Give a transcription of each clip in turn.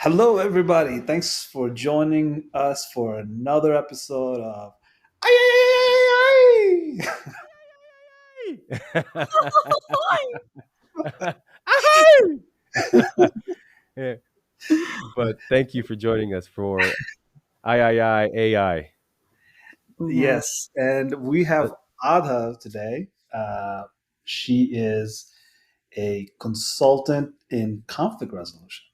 Hello, everybody. Thanks for joining us for another episode of AyAyAyAi. Ahai! Yeah, but thank you for joining us for AyAyAyAi. Mhm. Yes, and we Uh, have Adah today. She is a consultant in conflict resolution.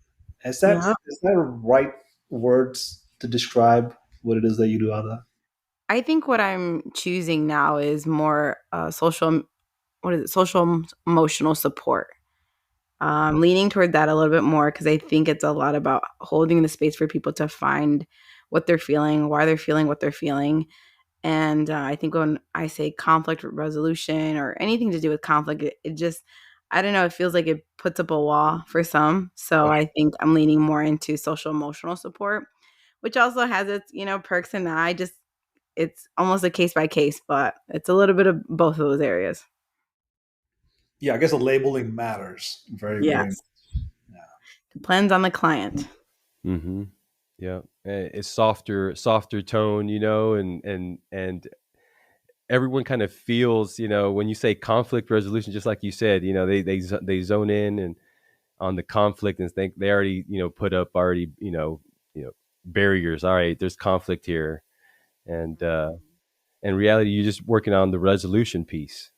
Is that Yeah. is that a right words to describe what it is that you do, Adah? I think what I'm choosing now is more social, what is it? Social emotional support. Leaning toward that a little bit more because I think it's a lot about holding the space for people to find what they're feeling, why they're feeling what they're feeling. And I think when I say conflict resolution or anything to do with conflict, it just, I don't know, it feels like it puts up a wall for some. So I think I'm leaning more into social emotional support, which also has its, perks. And I just, it's almost a case by case, but it's a little bit of both of those areas. Yeah, I guess the labeling matters very, very much. Yes. Yeah. Depends on the client. mm-hmm. Yeah, it's softer tone, and everyone kind of feels, when you say conflict resolution, just like you said, they zone in and on the conflict and think they already, put up already, barriers. All right, there's conflict here, and in reality, you're just working on the resolution piece.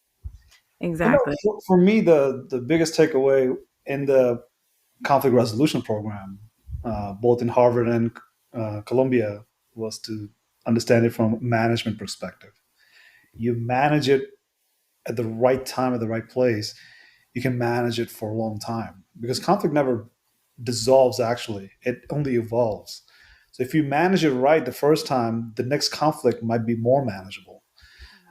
Exactly. For me, the biggest takeaway in the conflict resolution program, both in Harvard and Columbia, was to understand it from a management perspective. You manage it at the right time, at the right place, you can manage it for a long time because conflict never dissolves, actually, it only evolves. So if you manage it right the first time, the next conflict might be more manageable.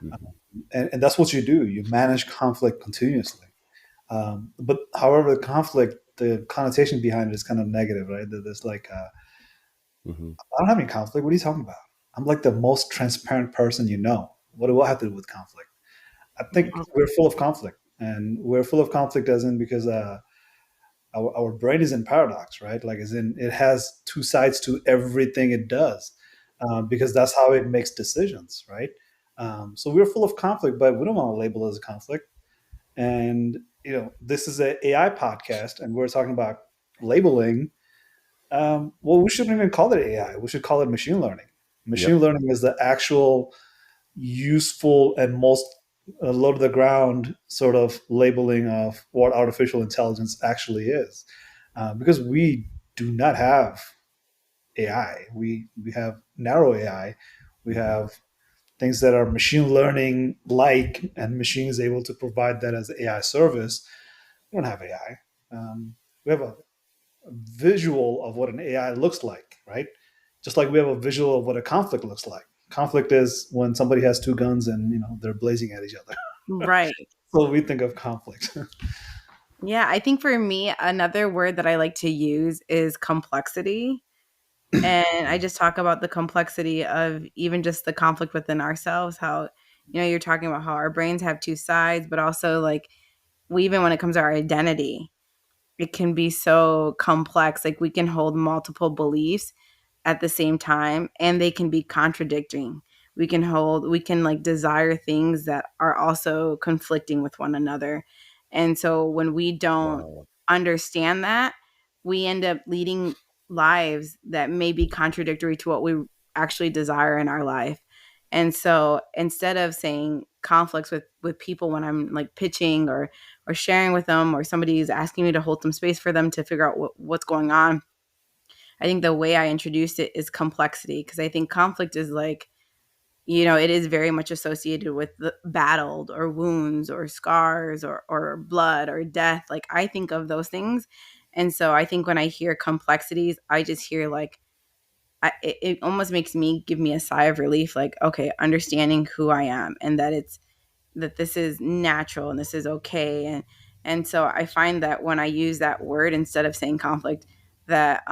Mhm. And that's what you do. You manage conflict continuously. But however, the conflict, the connotation behind it is kind of negative, right? There's like, Mhm. I don't have any conflict. What are you talking about? I'm like the most transparent person you know. What do I have to do with conflict? I think we're full of conflict, and we're full of conflict as in because our brain is in paradox, right? Like, as in it has two sides to everything it does, because that's how it makes decisions, right? So we're full of conflict, but we don't want to label it as a conflict. And this is a AI podcast, and we're talking about labeling. Well, we shouldn't even call it AI. We should call it machine learning. Machine Yep. learning is the actual useful and most low to the ground sort of labeling of what artificial intelligence actually is, because we do not have AI. We have narrow AI. We Mhm. have things that are machine learning like, and machine is able to provide that as an AI service. We don't have AI. We have a visual of what an AI looks like, right? Just like we have a visual of what a conflict looks like. Conflict is when somebody has two guns and they're blazing at each other. Right. So we think of conflict. Yeah. I think for me, another word that I like to use is complexity. And I just talk about the complexity of even just the conflict within ourselves, how, you're talking about how our brains have two sides, but also like we, even when it comes to our identity, it can be so complex. Like we can hold multiple beliefs at the same time and they can be contradicting. We can like desire things that are also conflicting with one another. And so when we don't Wow. understand that, we end up leading lives that may be contradictory to what we actually desire in our life. And so instead of saying conflicts with people when I'm like pitching or sharing with them, or somebody is asking me to hold some space for them to figure out what's going on, I think the way I introduced it is complexity, because I think conflict is like, it is very much associated with the battled or wounds or scars or blood or death. Like I think of those things. And so I think when I hear complexities, I just hear like, it almost makes me give me a sigh of relief. Like, okay, understanding who I am and that this is natural and this is okay. And so I find that when I use that word instead of saying conflict, that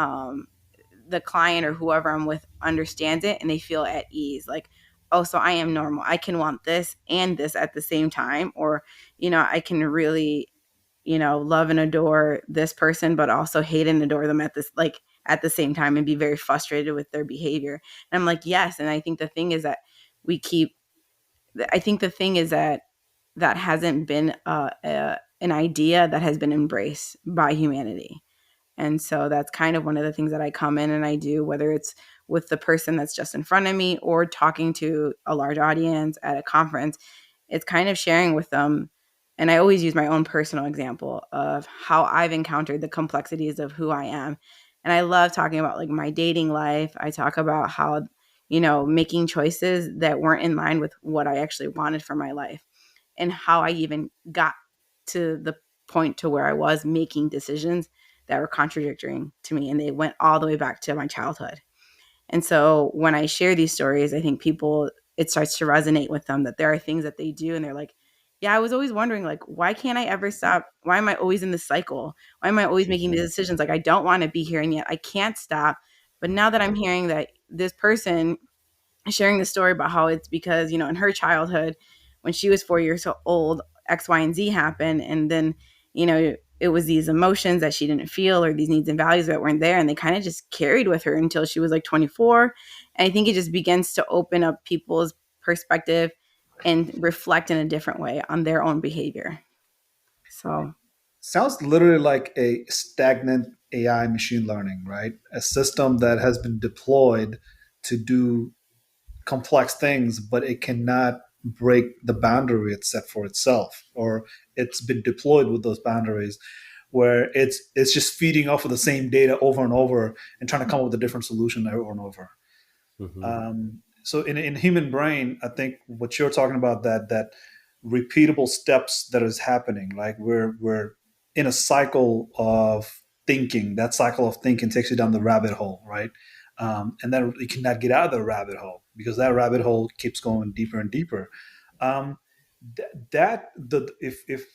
the client or whoever I'm with understands it and they feel at ease. Like, oh, so I am normal. I can want this and this at the same time. Or, I can really, love and adore this person, but also hate and adore them at this. Like, at the same time and be very frustrated with their behavior. And I'm like, yes. And I think the thing is that we keep, I think the thing is that that hasn't been an idea that has been embraced by humanity. And so that's kind of one of the things that I come in and I do, whether it's with the person that's just in front of me or talking to a large audience at a conference. It's kind of sharing with them. And I always use my own personal example of how I've encountered the complexities of who I am. And I love talking about like my dating life. I talk about how, making choices that weren't in line with what I actually wanted for my life and how I even got to the point to where I was making decisions that were contradictory to me. And they went all the way back to my childhood. And so when I share these stories, I think people, it starts to resonate with them that there are things that they do. And they're like, yeah, I was always wondering, like, why can't I ever stop? Why am I always in this cycle? Why am I always making these decisions? Like, I don't want to be here and yet I can't stop. But now that I'm hearing that this person sharing the story about how it's because, in her childhood, when she was 4 years old, X, Y, and Z happened. And then, it was these emotions that she didn't feel or these needs and values that weren't there. And they kind of just carried with her until she was like 24. And I think it just begins to open up people's perspective and reflect in a different way on their own behavior. So, Sounds literally like a stagnant AI machine learning, right? A system that has been deployed to do complex things, but it cannot break the boundary it's set for itself, or it's been deployed with those boundaries, where it's just feeding off of the same data over and over and trying to come up with a different solution over and over. Mm-hmm. So in human brain, I think what you're talking about, that repeatable steps that is happening, like we're in a cycle of thinking. That cycle of thinking takes you down the rabbit hole, right? And then you cannot get out of the rabbit hole because that rabbit hole keeps going deeper and deeper. Um, that the if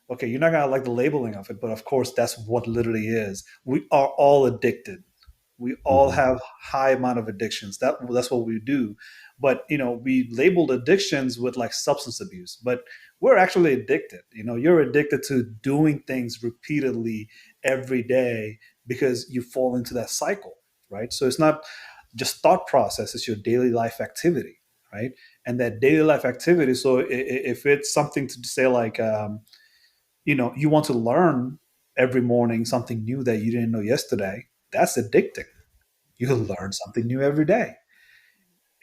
okay, you're not gonna like the labeling of it, but of course that's what literally is. We are all addicted. We all Mm-hmm. have high amount of addictions. That's what we do. But we labeled addictions with like substance abuse, but we're actually addicted. You're addicted to doing things repeatedly every day because you fall into that cycle, right? So it's not just thought process, it's your daily life activity, right? And that daily life activity, so if it's something to say like you want to learn every morning something new that you didn't know yesterday, that's addicting. You learn something new every day.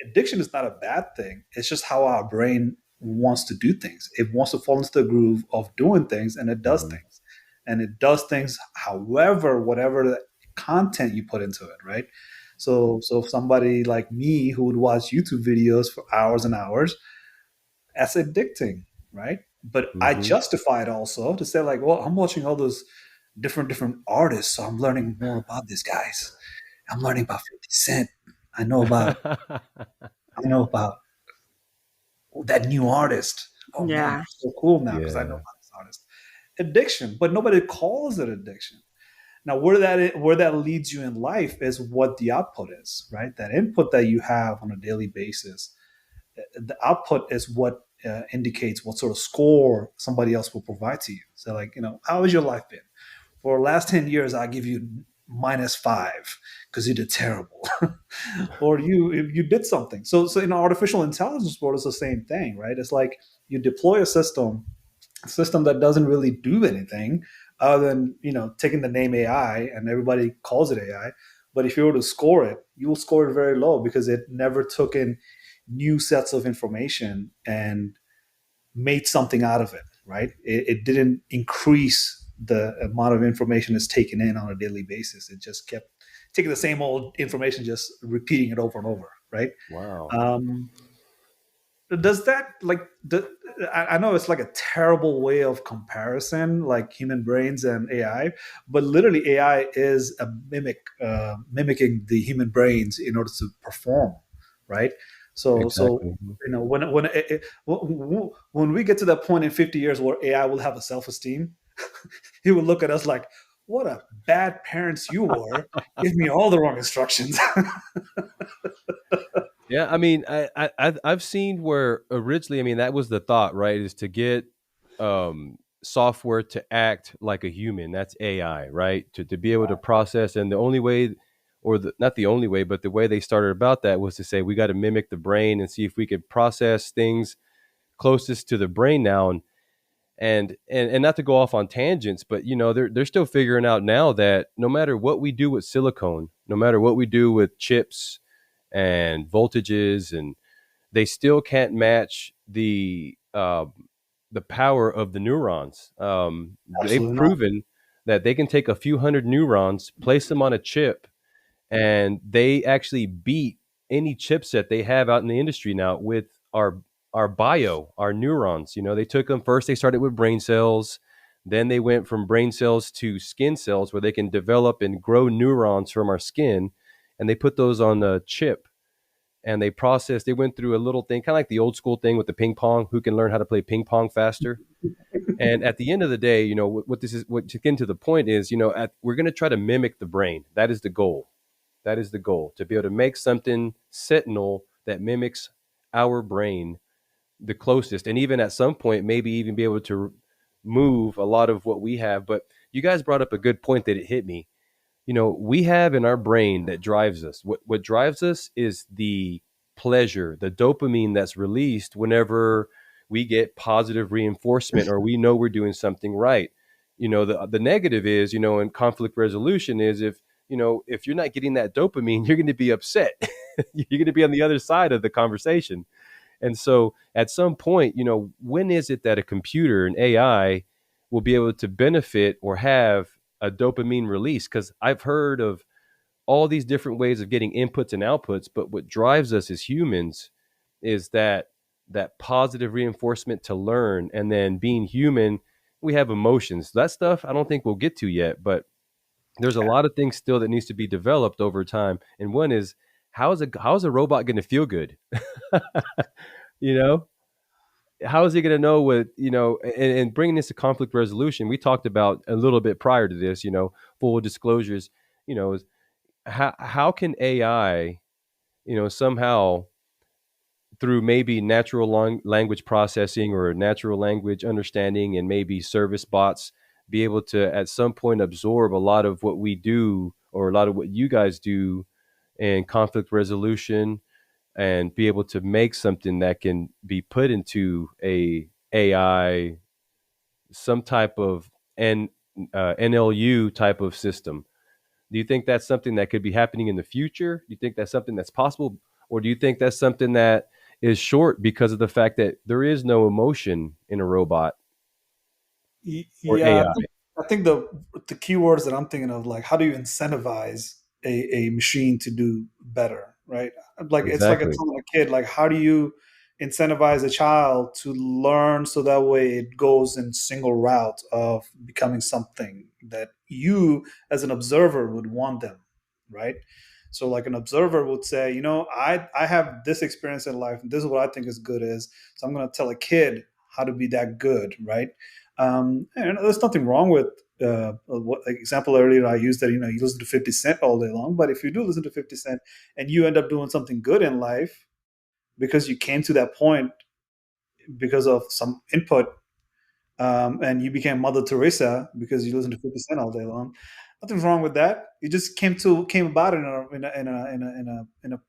Addiction is not a bad thing. It's just how our brain wants to do things. It wants to fall into the groove of doing things, and it does Mm-hmm. things. And it does things however, whatever the content you put into it, right? So somebody like me who would watch YouTube videos for hours and hours, that's addicting, right? But I Mm-hmm. justify it also to say like, well, I'm watching all those different artists, so I'm learning more about these guys. I'm learning about 50 Cent. I know about I know about that new artist. Oh man, yeah. I'm so cool now because I know Yeah. about this artist. Addiction, but nobody calls it addiction. Now, where that leads you in life is what the output is, right? That input that you have on a daily basis. The output is what indicates what sort of score somebody else will provide to you. So, like, how has your life been? For the last 10 years, I give you -5 because you did terrible. Or you did something. So in artificial intelligence world, it's the same thing, right? It's like you deploy a system that doesn't really do anything other than taking the name AI, and everybody calls it AI. But if you were to score it, you will score it very low because it never took in new sets of information and made something out of it, right? It didn't increase the amount of information it's taken in on a daily basis. It just kept taking the same old information, just repeating it over and over, right? Wow. Um, does that like I know it's like a terrible way of comparison, like human brains and AI, but literally AI is a mimicking the human brains in order to perform, right? So Exactly. when we get to that point in 50 years where AI will have a self-esteem, he will look at us like, what a bad parents you were, give me all the wrong instructions. Yeah, I mean, I've seen where originally, I mean, that was the thought, right? Is to get software to act like a human. That's AI, right? To be able to process. And the only way, not the only way, but the way they started about that was to say we got to mimic the brain and see if we could process things closest to the brain now. And not to go off on tangents, but they're still figuring out now that no matter what we do with silicone, no matter what we do with chips and voltages, and they still can't match the power of the neurons. They've Absolutely not. proven that they can take a few hundred neurons, place them on a chip, and they actually beat any chipset they have out in the industry now with our neurons. They took them first. They started with brain cells, then they went from brain cells to skin cells, where they can develop and grow neurons from our skin, and they put those on a chip. And they went through a little thing, kind of like the old school thing with the ping pong, who can learn how to play ping pong faster. And at the end of the day, what to get into the point is, we're going to try to mimic the brain. That is the goal. That is the goal, to be able to make something sentinel that mimics our brain the closest. And even at some point, maybe even be able to move a lot of what we have. But you guys brought up a good point that it hit me. We have in our brain that drives us. What drives us is the pleasure, the dopamine that's released whenever we get positive reinforcement or we know we're doing something right. The negative is, in conflict resolution is if you're not getting that dopamine, you're going to be upset. You're going to be on the other side of the conversation. And so at some point, when is it that a computer, an AI, will be able to benefit or have a dopamine release? Because I've heard of all these different ways of getting inputs and outputs, but what drives us as humans is that positive reinforcement to learn. And then being human, we have emotions. That stuff I don't think we'll get to yet, but there's a lot of things still that needs to be developed over time. And one is, how is a robot going to feel good? you know how is he going to know what, and bringing this to conflict resolution, we talked about a little bit prior to this, full disclosures, is how can AI, somehow through maybe natural language processing or natural language understanding and maybe service bots be able to at some point absorb a lot of what we do or a lot of what you guys do in conflict resolution, and be able to make something that can be put into a AI, some type of NLU type of system. Do you think that's something that could be happening in the future? Do you think that's something that's possible? Or do you think that's something that is short because of the fact that there is no emotion in a robot or Yeah, AI? I think the keywords that I'm thinking of, like, how do you incentivize a machine to do better, right? Like, it's like a Exactly. telling a kid, like, how do you incentivize a child to learn so that way it goes in single route of becoming something that you as an observer would want them, right? So like an observer would say, I have this experience in life and this is what I think is good is, so I'm going to tell a kid how to be that good, right? And there's nothing wrong with what like example earlier I used, that you listen to 50 Cent all day long, but if you do listen to 50 Cent and you end up doing something good in life because you came to that point because of some input, and you became Mother Teresa because you listened to 50 Cent all day long. Nothing's wrong with that. You just came about it in a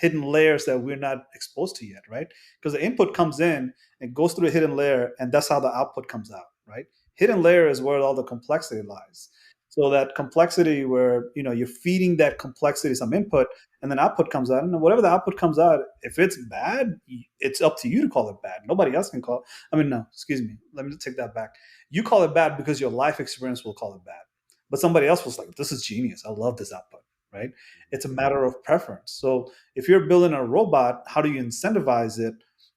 hidden layers that we're not exposed to yet, right? Because the input comes in and goes through a hidden layer, and that's how the output comes out, right? Hidden layer is where all the complexity lies. So that complexity, where you're feeding that complexity some input, and then output comes out, and whatever the output comes out, if it's bad, it's up to you to call it bad. Nobody else can call it. I mean, no, excuse me. Let me take that back. You call it bad because your life experience will call it bad. But somebody else was like, this is genius. I love this output, right? It's a matter of preference. So if you're building a robot, how do you incentivize it?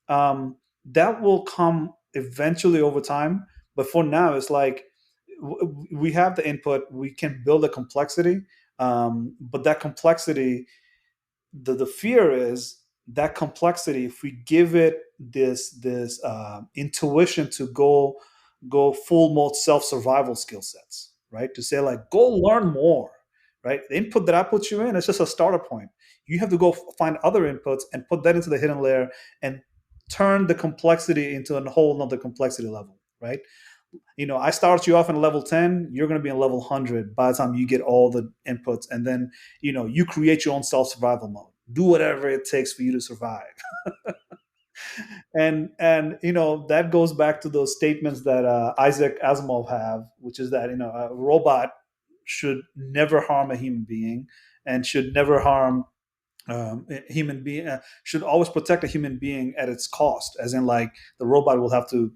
That will come eventually over time. But for now, it's like we have the input, we can build a complexity. But that complexity, the fear is that complexity, if we give it this intuition to go full mode self survival skill sets, right? To say like, go learn more, right? The input that I put you in is just a starter point. You have to go find other inputs and put that into the hidden layer and turn the complexity into a whole nother complexity level. right? I start you off in level 10, you're going to be in level 100 by the time you get all the inputs. And then, you create your own self survival mode. Do whatever it takes for you to survive. And that goes back to those statements that Isaac Asimov have, which is that a robot should never harm a human being and should never harm a human being, should always protect a human being at its cost, as in like the robot will have to,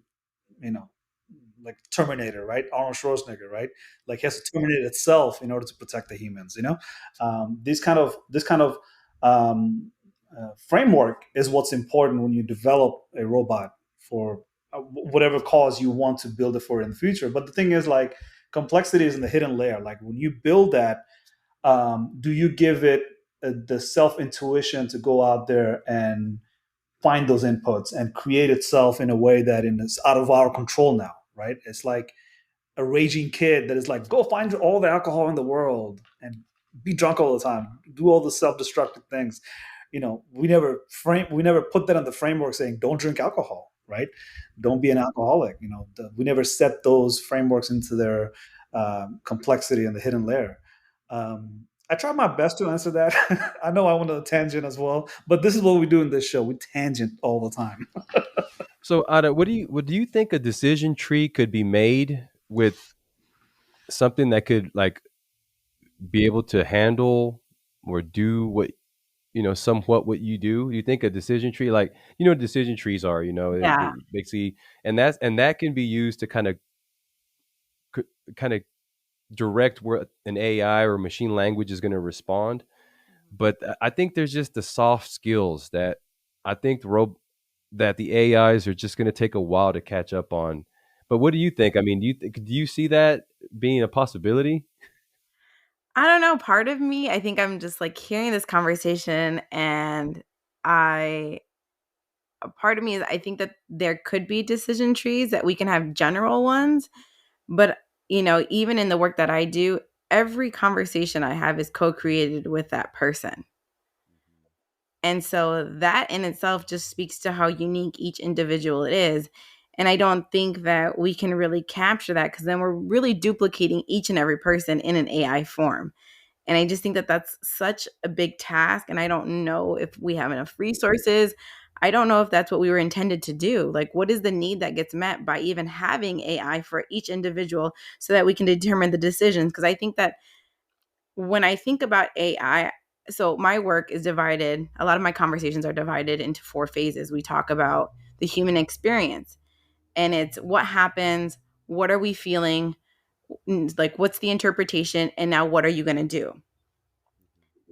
you know like Terminator, right? Arnold Schwarzenegger, right? Like he has to terminate itself in order to protect the humans. This kind of framework is what's important when you develop a robot for whatever cause you want to build it for in the future. But the thing is, like, complexity is in the hidden layer. Like when you build that, do you give it the self intuition to go out there and find those inputs and create itself in a way that is out of our control now, right? It's like a raging kid that is like, go find all the alcohol in the world and be drunk all the time, do all the self-destructive things. We never put that on the framework saying don't drink alcohol, right? Don't be an alcoholic. We never set those frameworks into their complexity and the hidden layer. I try my best to answer that. I know I went on a tangent as well, but this is what we do in this show. We tangent all the time. So, Ada, what do you think a decision tree could be made with something that could like be able to handle or do what somewhat what you do? Do you think a decision tree, like what decision trees are? Yeah. Basically, and that can be used to kind of direct where an AI or machine language is going to respond. But I think there's just the soft skills that I think that the AIs are just going to take a while to catch up on. But what do you think? I mean, do you see that being a possibility? I don't know. Part of me, I think I'm just like hearing this conversation, and I, a part of me is I think that there could be decision trees, that we can have general ones. But, even in the work that I do, every conversation I have is co created with that person. And so that in itself just speaks to how unique each individual is. And I don't think that we can really capture that, because then we're really duplicating each and every person in an AI form. And I just think that that's such a big task. And I don't know if we have enough resources. I don't know if that's what we were intended to do. Like, what is the need that gets met by even having AI for each individual so that we can determine the decisions? Because I think that when I think about AI, so my work is divided, a lot of my conversations are divided into 4 phases. We talk about the human experience, and it's what happens, what are we feeling, like what's the interpretation, and now what are you going to do?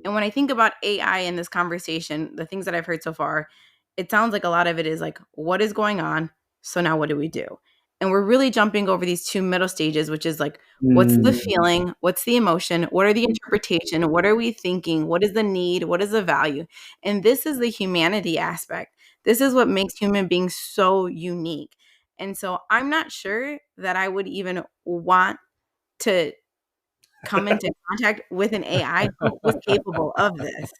And when I think about AI in this conversation, the things that I've heard so far, it sounds like a lot of it is like, what is going on? So now what do we do? And we're really jumping over these 2 middle stages, which is like, what's the Mm, feeling? What's the emotion? What are the interpretation? What are we thinking? What is the need? What is the value? And this is the humanity aspect. This is what makes human beings so unique. And so I'm not sure that I would even want to come into contact with an AI who was capable of this.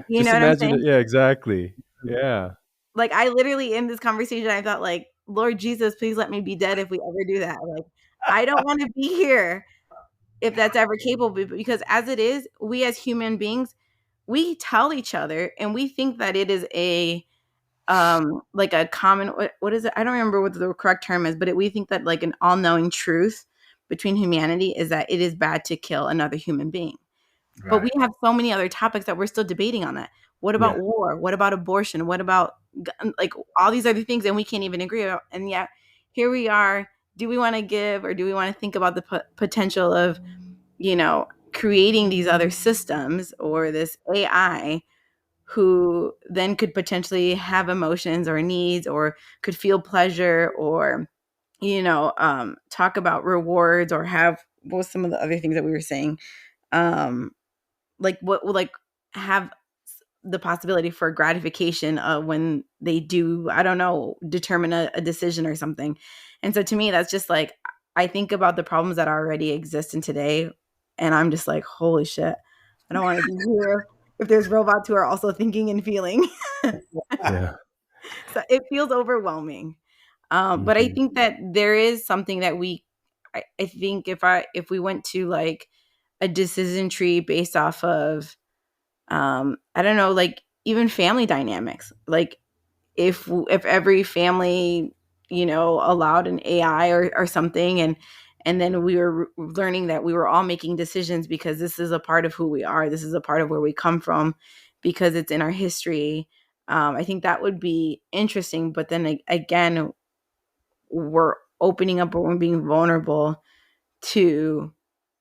You know Just what I'm imagine it. saying? Yeah, exactly. Yeah. Like, I literally in this conversation, I thought like, Lord Jesus, please let me be dead if we ever do that. Like, I don't want to be here if that's ever capable, because as it is, we as human beings, we tell each other and we think that it is a like a common, what is it? I don't remember what the correct term is, but we think that like an all-knowing truth between humanity is that it is bad to kill another human being. But we right. have so many other topics that we're still debating on that. What Yeah. about war? What about abortion? What about like all these other things, and we can't even agree about? And yet here we are. Do we want to give, or do we want to think about the potential of, creating these other systems or this AI who then could potentially have emotions or needs, or could feel pleasure, or talk about rewards, or have, what was some of the other things that we were saying, um like what will, like, have the possibility for gratification when they do, I don't know, determine a decision or something. And so to me, that's just like, I think about the problems that already exist in today, and I'm just like, holy shit, I don't want to be here if there's robots who are also thinking and feeling. Yeah. So it feels overwhelming. But I Mhm. think that there is something that I think if we went to like a decision tree based off of I don't know, like even family dynamics, like if every family, allowed an AI or something, and then we were learning that we were all making decisions because this is a part of who we are, this is a part of where we come from, because it's in our history. I think that would be interesting, but then again, we're opening up, or we're being vulnerable to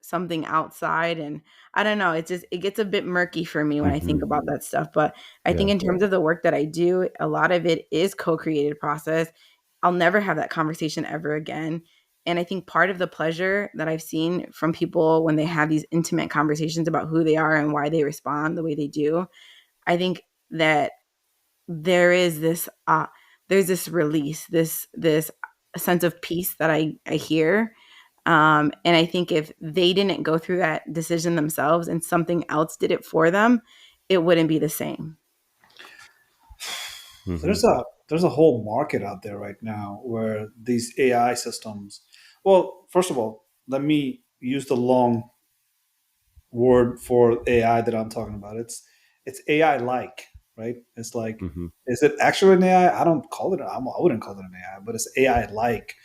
something outside. And I don't know, it gets a bit murky for me when I think Mhm. about that stuff. But I think Yeah. in terms of the work that I do, a lot of it is co-created process. I'll never have that conversation ever again. And I think part of the pleasure that I've seen from people when they have these intimate conversations about who they are and why they respond the way they do, I think that there is this there's this release, this sense of peace that I hear. And I think if they didn't go through that decision themselves and something else did it for them, it wouldn't be the same. Mhm. There's a whole market out there right now where these AI systems. Well, first of all, let me use the long word for AI that I'm talking about. It's AI like, right? It's like, Mhm. is it actually an AI? I don't call it. I wouldn't call it an AI, but it's AI like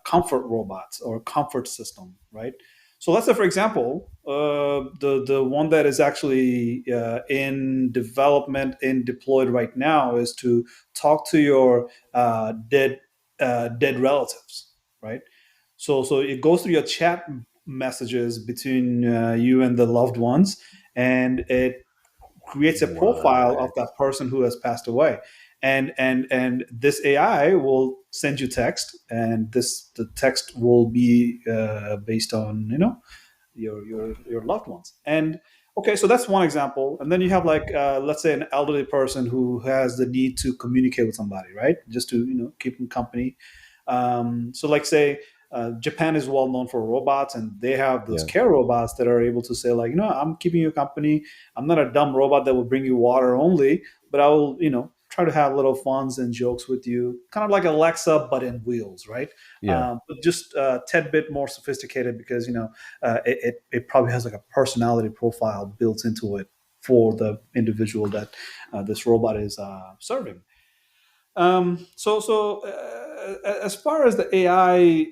comfort robots or comfort system, right? So let's say, for example, the one that is actually in development and deployed right now is to talk to your dead relatives, right? So it goes through your chat messages between you and the loved ones, and it creates a profile of What? that person who has passed away. And this AI will send you text, and the text will be based on your loved ones. And okay, so that's one example. And then you have like let's say an elderly person who has the need to communicate with somebody, right? Just to keep them company. So like say Japan is well known for robots, and they have those Yeah. care robots that are able to say like, I'm keeping you company. I'm not a dumb robot that will bring you water only, but I will try to have little funs and jokes with you, kind of like Alexa but in wheels, right? Yeah. But just a tad bit more sophisticated, because it probably has like a personality profile built into it for the individual that this robot is serving. As far as the AI,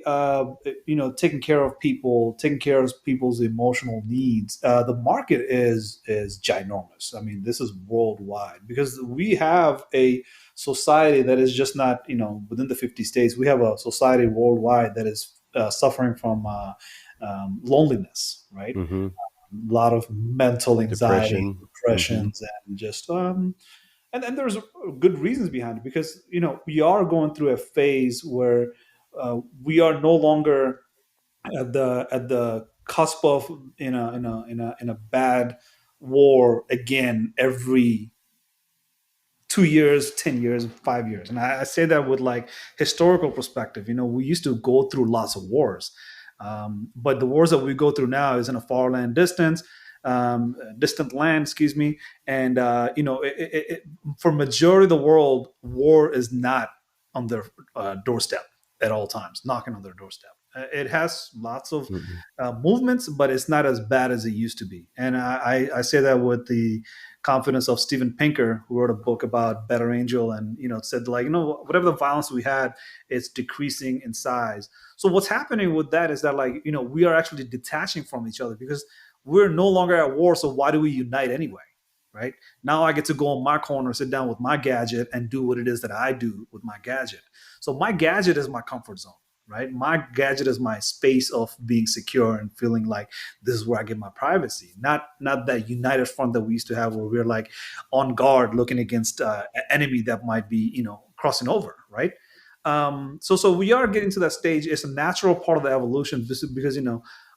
taking care of people, taking care of people's emotional needs, the market is ginormous. I mean, this is worldwide, because we have a society that is just not within the 50 states. We have a society worldwide that is suffering from loneliness, right? Mhm. A lot of mental anxiety, Depression. Mhm. depressions, and just and there's good reasons behind it, because we are going through a phase where we are no longer at the cusp of in a bad war again every 2 years, 10 years, 5 years. And I say that with like historical perspective. We used to go through lots of wars. But the wars that we go through now is in a far land distance, distant land, excuse me. And, for majority of the world, war is not on their doorstep at all times, knocking on their doorstep. It has lots of Mhm. movements, but it's not as bad as it used to be. And I say that with the confidence of Steven Pinker, who wrote a book about Better Angel, and said like, whatever the violence we had, it's decreasing in size. So what's happening with that is that like we are actually detaching from each other, because we're no longer at war. So why do we unite anyway? Right now, I get to go in my corner, sit down with my gadget, and do what it is that I do with my gadget. So my gadget is my comfort zone, right? My gadget is my space of being secure and feeling like this is where I get my privacy. Not that united front that we used to have, where we're like on guard looking against an enemy that might be crossing over, right? So we are getting to that stage. It's a natural part of the evolution. This is because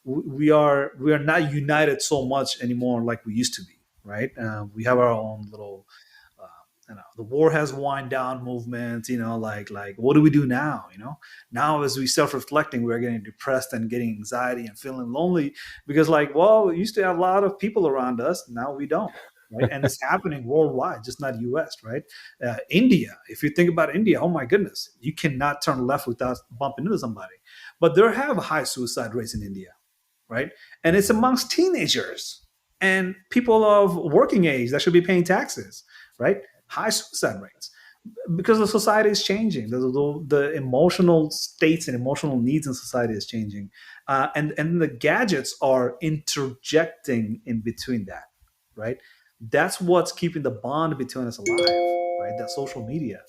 we are not united so much anymore like we used to be, right? We have our own little the war has wind down movement, like what do we do now? Now as we self-reflecting, we're getting depressed and getting anxiety and feeling lonely, because like, well, we used to have a lot of people around us, now we don't, right? And it's happening worldwide, just not US, right? India, if you think about India, oh my goodness, you cannot turn left without bumping into somebody. But there have high suicide rates in India, right? And it's amongst teenagers and people of working age that should be paying taxes, right? High suicide rates because the society is changing. The emotional states and emotional needs in society is changing, and the gadgets are interjecting in between that, right? That's what's keeping the bond between us alive, right? That social media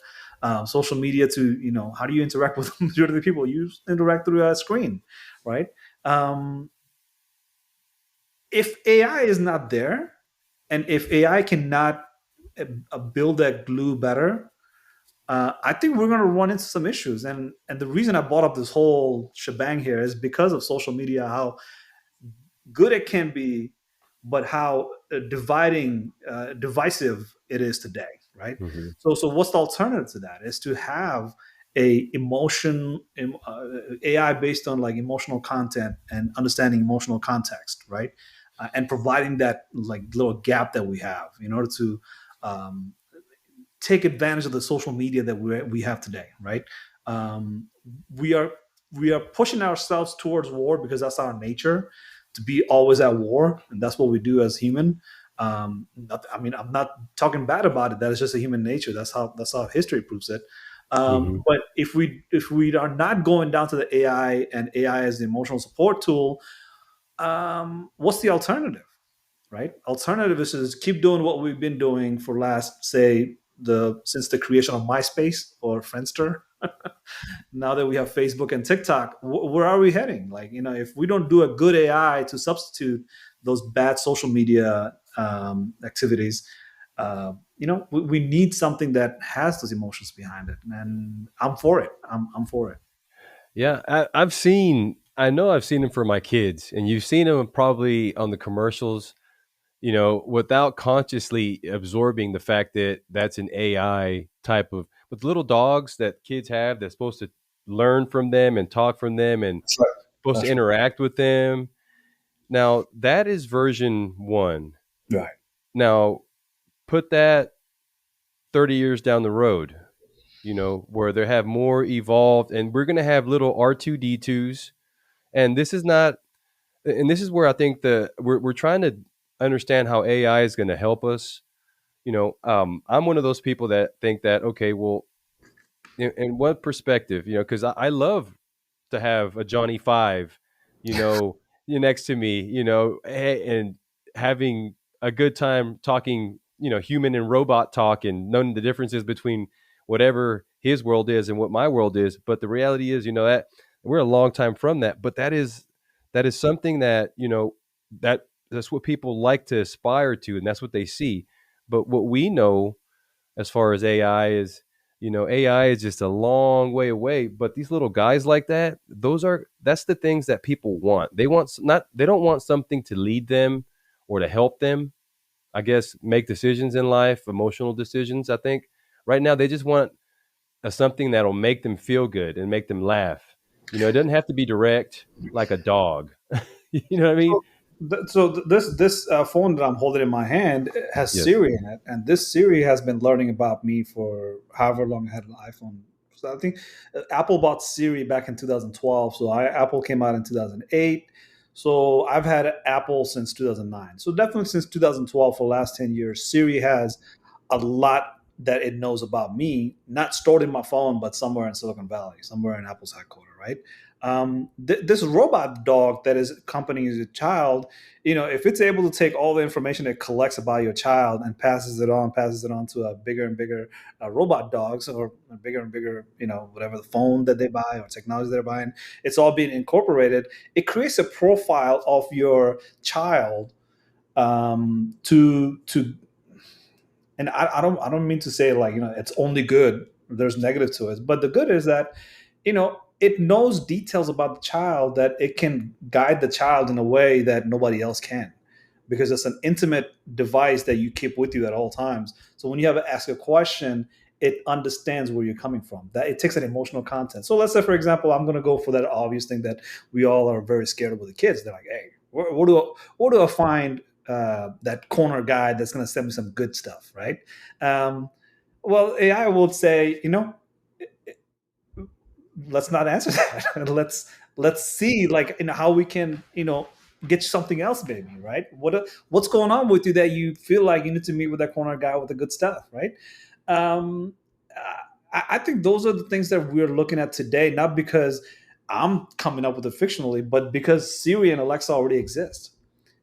to how do you interact with the majority of the people? You interact through a screen, right? Um, if AI is not there, and if AI cannot build that glue better, I think we're going to run into some issues. And the reason I brought up this whole shebang here is because of social media, how good it can be, but how divisive it is today, right? Hmm. So what's the alternative to that? Is to have a AI based on like emotional content and understanding emotional context, right? And providing that like little gap that we have in order to um, take advantage of the social media that we have today, right? Um, we are we are pushing ourselves towards war because that's our nature, to be always at war, and that's what we do as human. I mean, I'm not talking bad about it. That is just a human nature. That's how history proves it. Hmm. But if we are not going down to the AI and AI as the emotional support tool, what's the alternative? Right? Alternative is to keep doing what we've been doing for last, say, the since the creation of MySpace or Friendster. Now that we have Facebook and TikTok, where are we heading? Like, if we don't do a good AI to substitute those bad social media activities, we need something that has those emotions behind it, and I'm for it. I'm for it. Yeah, I know I've seen them for my kids, and you've seen them probably on the commercials, without consciously absorbing the fact that that's an AI type of, with little dogs that kids have that's supposed to learn from them and talk from them and That's right. supposed to That's interact with them. Now, that is version one. right. Now, put that 30 years down the road, where they have more evolved, and we're going to have little R2D2s. And this is where I think we're trying to understand how AI is going to help us. I'm one of those people that think that, okay, well, in what perspective, because I love to have a Johnny Five, you know, next to me, and having a good time talking, human and robot talk, and knowing the differences between whatever his world is and what my world is. But the reality is, that we're a long time from that. But that is something that, that's what people like to aspire to, and that's what they see. But what we know as far as AI is, AI is just a long way away. But these little guys like that, that's the things that people want. They don't want something to lead them or to help them, I guess, make decisions in life, emotional decisions. I think right now they just want something that'll make them feel good and make them laugh. It doesn't have to be direct like a dog. You know what I mean? This phone that I'm holding in my hand has Yes. Siri in it, and this Siri has been learning about me for however long I had an iPhone. So I think Apple bought Siri back in 2012. So Apple came out in 2008. So I've had Apple since 2009. So definitely since 2012 for the last 10 years, Siri has a lot that it knows about me, not stored in my phone, but somewhere in Silicon Valley, somewhere in Apple's headquarters, right? This robot dog that is accompanying your child, if it's able to take all the information it collects about your child and passes it on to a bigger and bigger robot dogs, or bigger and bigger, whatever the phone that they buy or technology they're buying, it's all being incorporated. It creates a profile of your child, to and I don't mean to say like it's only good. There's negative to it, but the good is that it knows details about the child that it can guide the child in a way that nobody else can, because it's an intimate device that you keep with you at all times. So when you have to ask a question, it understands where you're coming from. That it takes an emotional content. So let's say, for example, I'm going to go for that obvious thing that we all are very scared of with the kids. They're like, hey, where do I find that corner guy that's going to send me some good stuff, right? Um, well, AI will say, let's not answer that. let's see, like, how we can, get something else, maybe, right? What's going on with you that you feel like you need to meet with that corner guy with the good stuff, right? um I think those are the things that we're looking at today, not because I'm coming up with it fictionally, but because Siri and Alexa already exist.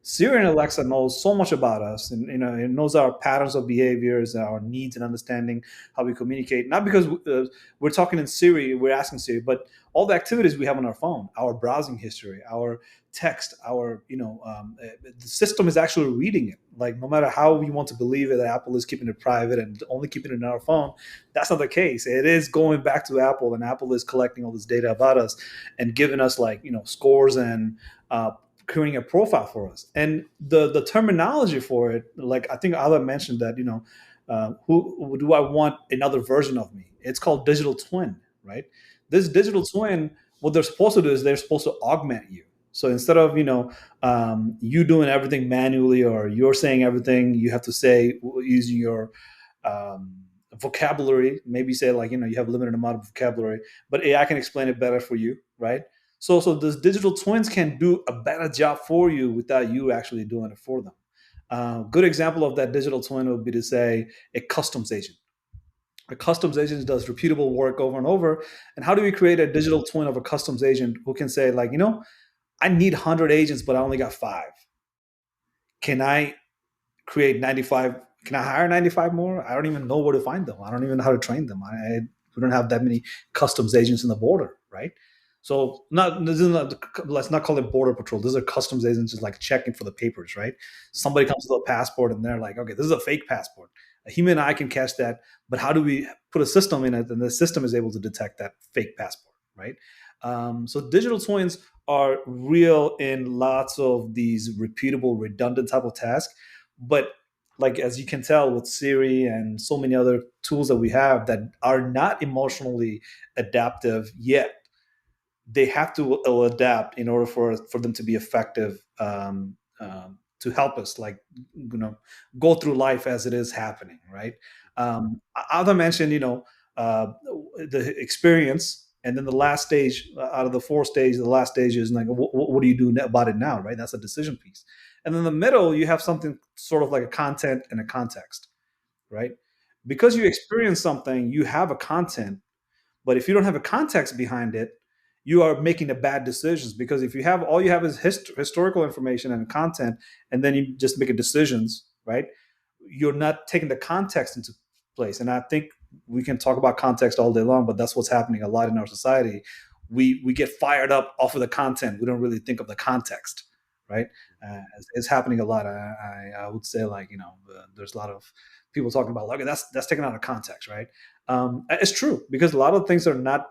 Siri and Alexa knows so much about us, and it knows our patterns of behaviors, our needs, and understanding how we communicate. Not because we're talking in Siri, we're asking Siri, but all the activities we have on our phone, our browsing history, our text, the system is actually reading it. Like, no matter how we want to believe it, that Apple is keeping it private and only keeping it in our phone, that's not the case. It is going back to Apple, and Apple is collecting all this data about us and giving us, like, scores and creating a profile for us. And the terminology for it, like, I think Adah mentioned that, who do I want another version of me? It's called digital twin, right? This digital twin, what they're supposed to do is they're supposed to augment you. So instead of you doing everything manually, or you're saying everything you have to say using your um, vocabulary, maybe say, like, you have a limited amount of vocabulary, but AI can explain it better for you, right? So those digital twins can do a better job for you without you actually doing it for them. Good example of that digital twin would be to say a customs agent. A customs agent does repeatable work over and over. And how do we create a digital twin of a customs agent who can say, like, I need 100 agents, but I only got 5. Can I create 95? Can I hire 95 more? I don't even know where to find them. I don't even know how to train them. We don't have that many customs agents in the border, right? So, let's not call it border patrol. These are customs agents, just like checking for the papers, right? Somebody comes with a passport and they're like, okay, this is a fake passport. A human eye can catch that, but how do we put a system in it, and the system is able to detect that fake passport, right? So digital twins are real in lots of these repeatable, redundant type of tasks. But, like, as you can tell with Siri and so many other tools that we have that are not emotionally adaptive yet, they have to adapt in order for them to be effective, to help us, like, go through life as it is happening, right? Other mentioned, uh, the experience, and then the last stage, out of the 4 stages, the last stage is like, what do you do about it now, right? That's a decision piece. And then the middle, you have something sort of like a content and a context, right? Because you experience something, you have a content, but if you don't have a context behind it, you are making the bad decisions. Because if you have all you have is historical information and content, and then you just make decisions, right? You're not taking the context into place. And I think we can talk about context all day long, but that's what's happening a lot in our society. We get fired up off of the content. We don't really think of the context, right? It's happening a lot. I would say, like, there's a lot of people talking about, like, that's taken out of context, right? It's true, because a lot of things are not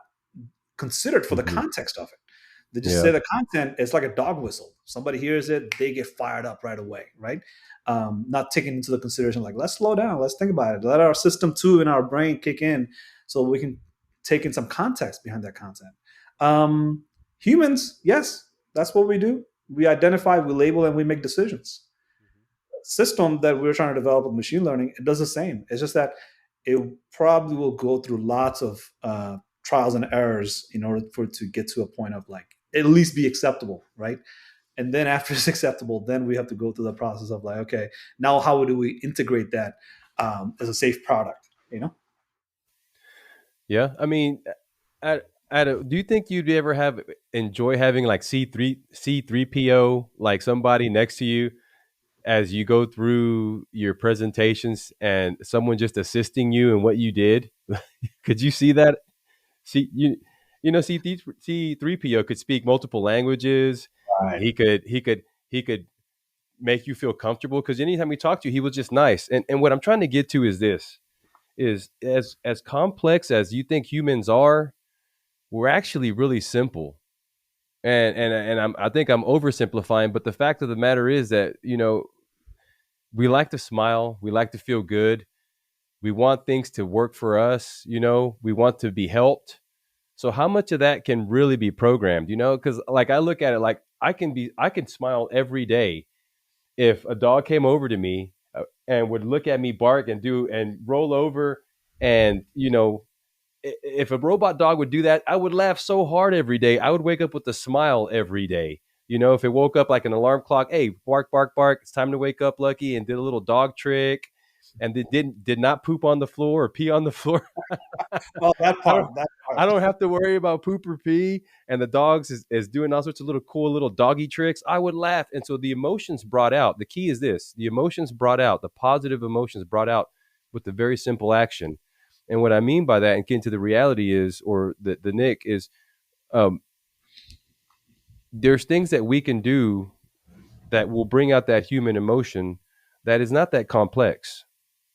considered for the Mm-hmm. context of it. They just Yeah. say the content is like a dog whistle. Somebody hears it, they get fired up right away, right? Not taking into the consideration, like, let's slow down, let's think about it, let our system two in our brain kick in, so we can take in some context behind that content. Humans, yes, that's what we do. We identify, we label, and we make decisions. System that we're trying to develop with machine learning, it does the same. It's just that it probably will go through lots of trials and errors in order for it to get to a point of, like, at least be acceptable, right? And then after it's acceptable, then we have to go through the process of, like, okay, now how do we integrate that as a safe product, Yeah. I mean, do you think you'd ever enjoy having like C3PO, like somebody next to you as you go through your presentations, and someone just assisting you in what you did? Could you see that? See, C3PO could speak multiple languages. right? He could make you feel comfortable, because anytime he talked to you, he was just nice. And what I'm trying to get to is this: is as complex as you think humans are, we're actually really simple. I think I'm oversimplifying, but the fact of the matter is that, we like to smile, we like to feel good, we want things to work for us, we want to be helped. So how much of that can really be programmed? Because, like, I look at it like I can smile every day if a dog came over to me and would look at me, bark and roll over, and if a robot dog would do that, I would laugh so hard every day. I would wake up with a smile every day. If it woke up like an alarm clock, hey, bark, bark, bark, it's time to wake up, Lucky, and did a little dog trick, and did not poop on the floor or pee on the floor. Well, that I part, don't that I part. don't have to worry about poop or pee, and the dogs is doing all sorts of little cool little doggy tricks. I would laugh, and so the emotions brought out. The key is this: the emotions brought out, the positive emotions brought out with the very simple action. And what I mean by that, and getting to the reality is, or the Nick is, um, there's things that we can do that will bring out that human emotion that is not that complex.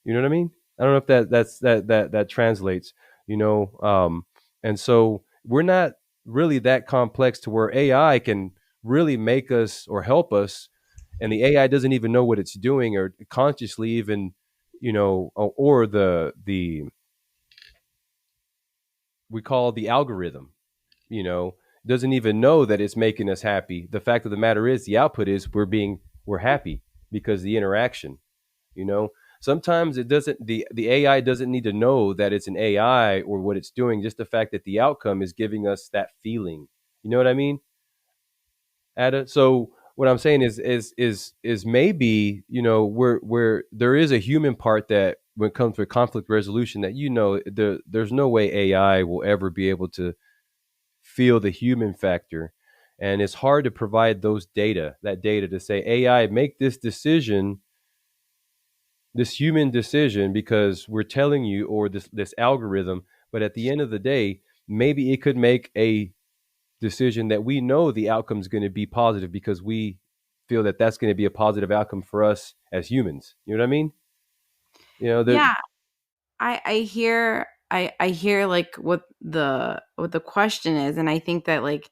You know what I mean? I don't know if that translates. You know, and so we're not really that complex to where AI can really make us or help us, and the AI doesn't even know what it's doing or consciously even, or the we call the algorithm, you know, doesn't even know that it's making us happy. The fact of the matter is, the output is we're happy because the interaction, you know. Sometimes it doesn't the AI doesn't need to know that it's an AI or what it's doing, just the fact that the outcome is giving us that feeling. You know what I mean, Ada? So what I'm saying is maybe, where there is a human part that when it comes to conflict resolution that, there's no way AI will ever be able to feel the human factor. And it's hard to provide that data to say, AI, make this decision, this human decision, because we're telling you, or this algorithm. But at the end of the day, maybe it could make a decision that we know the outcome is going to be positive because we feel that that's going to be a positive outcome for us as humans. You know what I mean? The Yeah, I hear like what the question is, and I think that like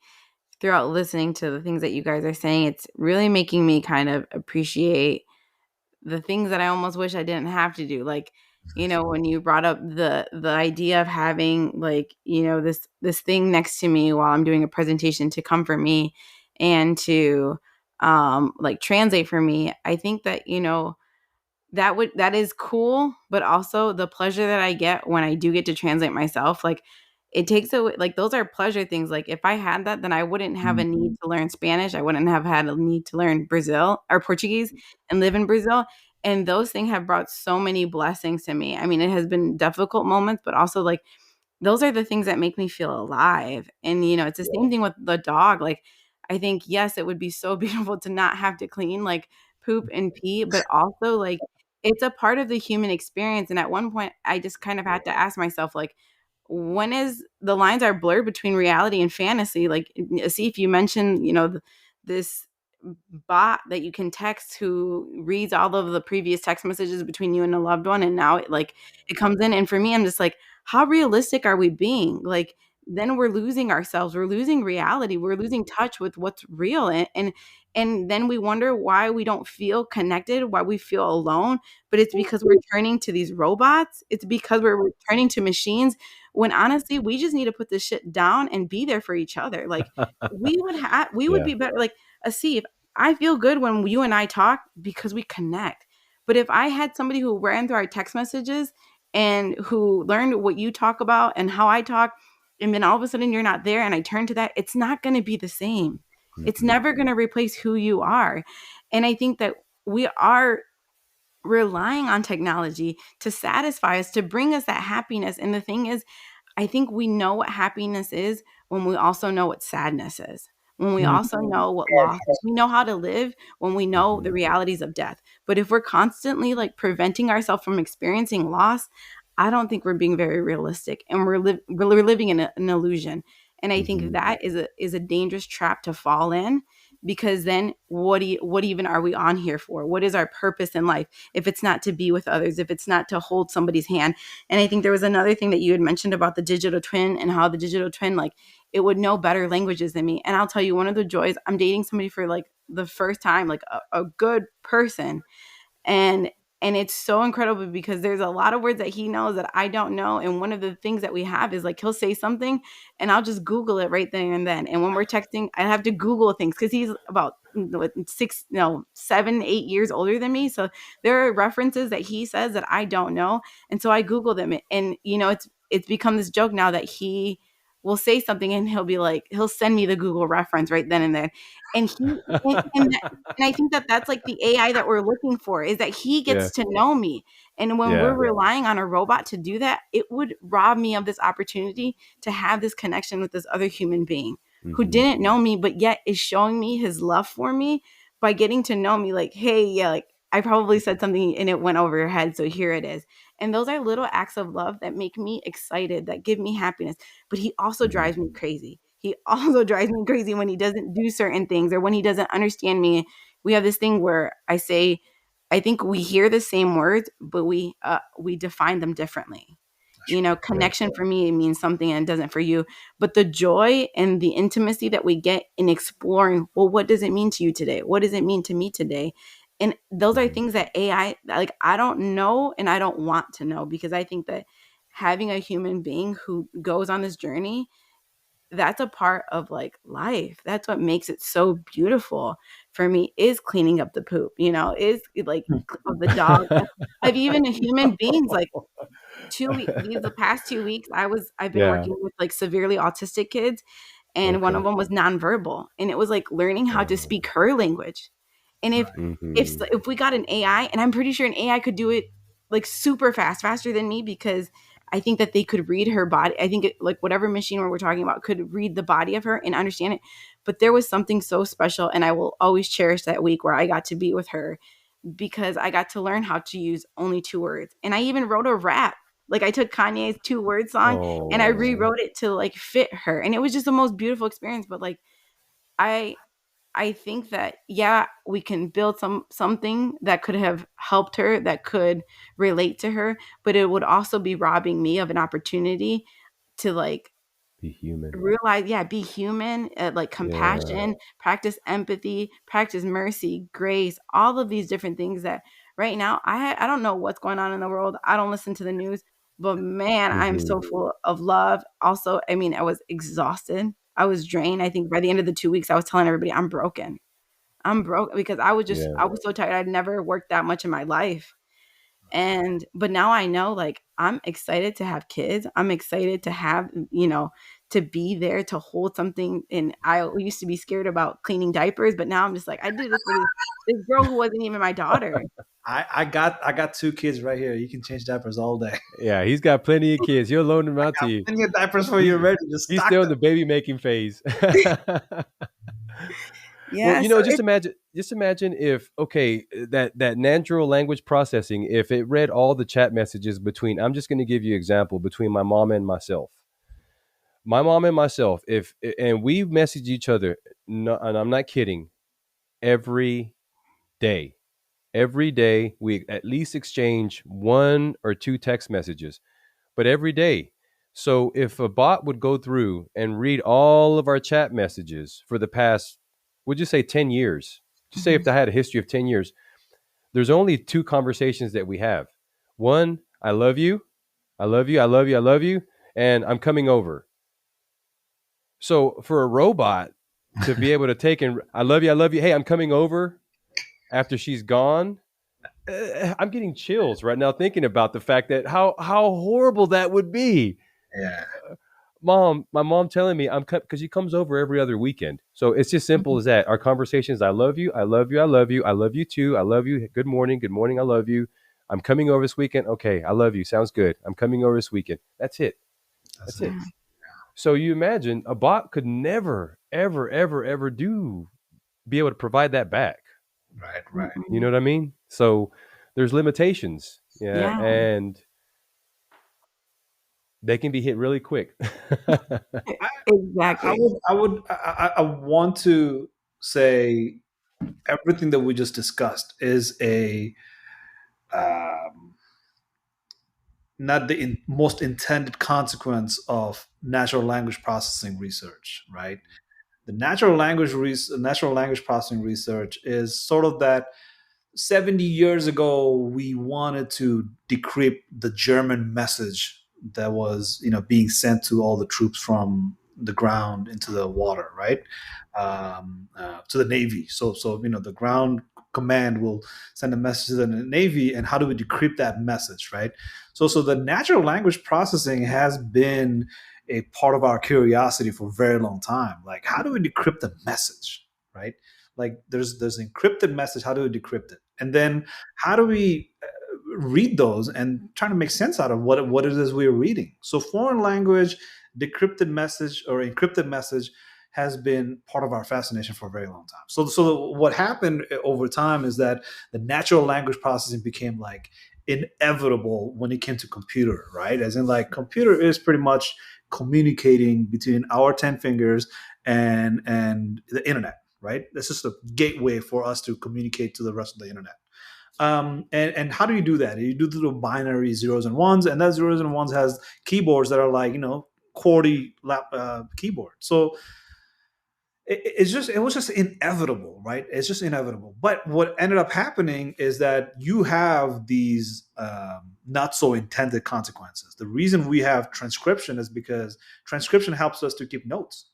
throughout listening to the things that you guys are saying, it's really making me kind of appreciate the things that I almost wish I didn't have to do. Like, when you brought up the idea of having like, this thing next to me while I'm doing a presentation to comfort me and to like translate for me, I think that, that is cool, but also the pleasure that I get when I do get to translate myself, like it takes away, like those are pleasure things. Like if I had that, then I wouldn't have a need to learn Spanish. I wouldn't have had a need to learn Brazil or Portuguese and live in Brazil. And those things have brought so many blessings to me. I mean, it has been difficult moments, but also like those are the things that make me feel alive. And, it's the same thing with the dog. Like, I think, yes, it would be so beautiful to not have to clean like poop and pee, but also like it's a part of the human experience. And at one point, I just kind of had to ask myself, like, when is the lines are blurred between reality and fantasy? Like, see if you mentioned, this bot that you can text who reads all of the previous text messages between you and a loved one, and now it comes in, and for me, I'm just like, how realistic are we being? Like, then we're losing ourselves, we're losing reality, we're losing touch with what's real, and then we wonder why we don't feel connected, why we feel alone. But it's because we're turning to these robots, it's because we're turning to machines, when honestly we just need to put this shit down and be there for each other. Like, we would yeah, be better. Like, see, I feel good when you and I talk because we connect. But if I had somebody who ran through our text messages and who learned what you talk about and how I talk, and then all of a sudden you're not there and I turn to that, it's not going to be the same. It's mm-hmm. never going to replace who you are. And I think that we are relying on technology to satisfy us, to bring us that happiness. And the thing is, I think we know what happiness is when we also know what sadness is. When we also know what loss is. We know how to live when we know the Mm-hmm. realities of death. But if we're constantly like preventing ourselves from experiencing loss, I don't think we're being very realistic, and we're living in an illusion. And I think Mm-hmm. that is a dangerous trap to fall in, because then what even are we on here for? What is our purpose in life if it's not to be with others, if it's not to hold somebody's hand? And I think there was another thing that you had mentioned about the digital twin, and how the digital twin, like, it would know better languages than me. And I'll tell you, one of the joys, I'm dating somebody for like the first time, like a good person. And And it's so incredible because there's a lot of words that he knows that I don't know. And one of the things that we have is like he'll say something and I'll just Google it right there and then. And when we're texting, I have to Google things because he's about 7, 8 years older than me. So there are references that he says that I don't know. And so I Google them. And it's become this joke now that he will say something and he'll be like, he'll send me the Google reference right then and there. And and I think that that's like the AI that we're looking for, is that he Yeah. gets to know me. And when we're Yeah. relying on a robot to do that, it would rob me of this opportunity to have this connection with this other human being who Mhm. didn't know me, but yet is showing me his love for me by getting to know me. Like, hey, yeah, like I probably said something and it went over your head. So here it is. And those are little acts of love that make me excited, that give me happiness. But he also Mhm. drives me crazy. He also drives me crazy when he doesn't do certain things or when he doesn't understand me. We have this thing where I say, I think we hear the same words, but we define them differently. Connection for me means something and it doesn't for you. But the joy and the intimacy that we get in exploring, well, what does it mean to you today? What does it mean to me today? And those are Mhm. things that AI, like, I don't know and I don't want to know, because I think that having a human being who goes on this journey, that's a part of like life. That's what makes it so beautiful for me, is cleaning up the poop, is like of the dog, of even a human beings. Like 2 weeks, the past 2 weeks, I've been Yeah. working with like severely autistic kids, and one of Okay. them was nonverbal, and it was like learning how to Oh. speak her language. And Mhm. if we got an AI, and I'm pretty sure an AI could do it like super fast, faster than me, because I think that they could read her body. I think like whatever machine we're talking about could read the body of her and understand it. But there was something so special, and I will always cherish that week where I got to be with her, because I got to learn how to use only 2 words. And I even wrote a rap. Like I took Kanye's 2 word song and I Oh. rewrote it to like fit her. And it was just the most beautiful experience. But like I I think that, yeah, we can build something that could have helped her, that could relate to her, but it would also be robbing me of an opportunity to like Be human. realize, yeah, be human, like Yeah. compassion, practice empathy, practice mercy, grace, all of these different things that right now I don't know what's going on in the world. I don't listen to the news, but man, I'm Mhm. so full of love. Also, I mean, I was exhausted. I was drained. I think by the end of the 2 weeks, I was telling everybody I'm broken. I'm broke because Yeah. I was so tired. I'd never worked that much in my life. But now I know, like, I'm excited to have kids. I'm excited to have, to be there to hold something. And I used to be scared about cleaning diapers, but now I'm just like, I did this for this girl who wasn't even my daughter. I got 2 kids right here. You can change diapers all day. Yeah, he's got plenty of kids. He'll loan them out to you. Plenty of diapers for you He's ready. Just he's stock still in them. the baby making phase. Well, Yeah. So just imagine if, okay, that natural language processing, if it read all the chat messages between, I'm just going to give you an example, between my mom and myself. My mom and myself, if and we message each other, no, and I'm not kidding, every day. Every day we at least exchange one or two text messages, but every day. So if a bot would go through and read all of our chat messages for the past, would you say 10 years? Just say if Mhm. I had a history of 10 years, there's only two conversations that we have. One, I love you, I love you, I love you, I love you, and I'm coming over. So for a robot to be able to take and I love you, hey, I'm coming over after she's gone, I'm getting chills right now thinking about the fact that how horrible that would be. Yeah. My mom telling me I'm because she comes over every other weekend. So it's just simple as that. Our conversations: I love you, I love you, I love you, I love you too, I love you. Good morning, I love you. I'm coming over this weekend. Okay, I love you. Sounds good. I'm coming over this weekend. That's it. That's That's it. it. So you imagine a bot could never, ever, ever, ever be able to provide that back. Right. Right. You know Mhm. what I mean? So there's limitations. Yeah, Yeah. and they can be hit really quick. I Exactly. would. I want to say everything that we just discussed is a um, not the most intended consequence of natural language processing research, right? The natural language processing research is sort of that 70 years ago we wanted to decrypt the German message that was, being sent to all the troops from the ground into the water, right? To the Navy. So the ground command will send a message to the Navy, and how do we decrypt that message, right? So the natural language processing has been a part of our curiosity for a very long time. Like, how do we decrypt the message, right? Like, there's an encrypted message. How do we decrypt it? And then how do we read those and try to make sense out of what it is we're reading? So foreign language, decrypted message or encrypted message has been part of our fascination for a very long time. So what happened over time is that the natural language processing became like inevitable when it came to computer, right? As in, like, computer is pretty much communicating between our 10 fingers and the internet, right? That's just a gateway for us to communicate to the rest of the internet. And how do you do that? You do through binary zeros and ones, and that zeros and ones has keyboards that are like, QWERTY keyboard. So it was just inevitable, right? It's just inevitable. But what ended up happening is that you have these not so intended consequences. The reason we have transcription is because transcription helps us to keep notes.